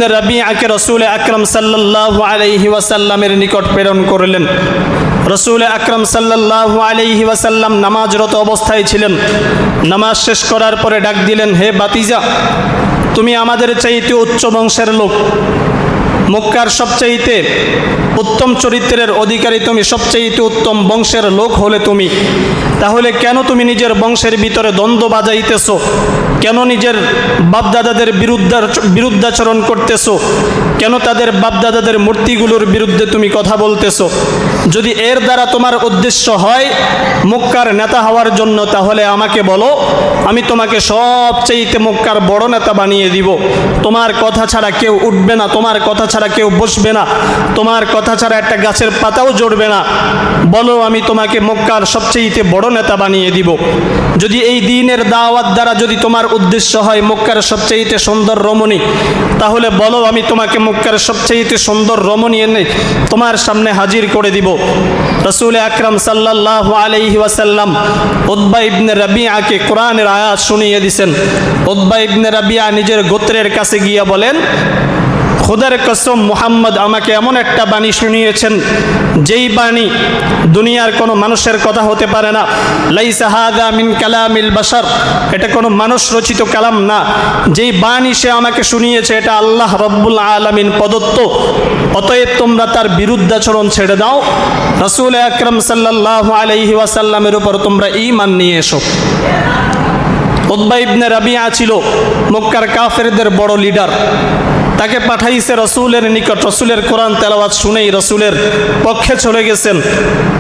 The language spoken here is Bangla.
ইবনে রাবিআকে রাসূল আকরাম সাল্লাল্লাহু আলাইহি ওয়াসাল্লামের নিকট প্রেরণ করলেন। রাসূল আকরাম সাল্লাল্লাহু আলাইহি ওয়াসাল্লাম নামাজরত অবস্থায় ছিলেন। নামাজ শেষ করার পরে ডাক দিলেন, হে বাতিজা, তুমি আমাদের চাইতে উচ্চ বংশের লোক, মক্কার সবচাইতে উত্তম চরিত্রের অধিকারী তুমি, সবচাইতে উত্তম বংশের লোক হলে তুমি, তাহলে কেন তুমি নিজের বংশের ভিতরে দ্বন্দ্ব বাজাইতেছো? কেন নিজের বাপদাদাদের বিরুদ্ধাচরণ করতেছো? কেন তাদের বাপদাদাদের মূর্তিগুলোর বিরুদ্ধে তুমি কথা বলতেছো? যদি এর দ্বারা তোমার উদ্দেশ্য হয় মক্কার নেতা হওয়ার জন্য, তাহলে আমাকে বলো, আমি তোমাকে সবচাইতে মক্কার বড় নেতা বানিয়ে দিব। তোমার কথা ছাড়া কেউ উঠবে না, তোমার কথা ছাড়া কেউ বসবে না, তোমার কথা ছাড়া একটা গাছের পাতাও জড়বে না। বলো, আমি তোমাকে মক্কার সবচেয়ে বড় নেতা বানিয়ে দিব। যদি এই দ্বীনের দাওয়াত দ্বারা যদি তোমার উদ্দেশ্য হয় মক্কার সবচেয়ে সুন্দর রমণী, তাহলে বলো, আমি তোমাকে মক্কার সবচেয়ে সুন্দর রমণী এনে তোমার সামনে হাজির করে দিব। রাসূল আকরাম সাল্লাল্লাহু আলাইহি ওয়াসাল্লাম উতবা ইবনে রাবিআকে কোরআনের আয়াত শুনিয়ে দিয়েছেন। উতবা ইবনে রাবিআ নিজের গোত্রের কাছে গিয়ে বলেন, খোদার কসম, মুহাম্মদ আমাকে এমন একটা বাণী শুনিয়েছেন যেই বাণী দুনিয়ার কোনো মানুষের কথা হতে পারে না। লাইসা হাযা মিন কালামিল বাশার, এটা কোনো মানুষ রচিত কালাম না। যেই বাণী সে আমাকে শুনিয়েছে এটা আল্লাহ রব্বুল আলামিন প্রদত্ত। অতএব তোমরা তার বিরুদ্ধাচরণ ছেড়ে দাও, রাসূল আকরাম সাল্লাল্লাহু আলাইহি ওয়াসাল্লামের উপর তোমরা ঈমান নিয়ে এসো। উতবা ইবনে রাবিআ ছিল মক্কার কাফেরদের বড় লিডার। তাকে পাঠাইছে রসুলের নিকট। রসুলের কোরআন তেলাওয়াত শুনেই রসুলের পক্ষে চলে গেছেন।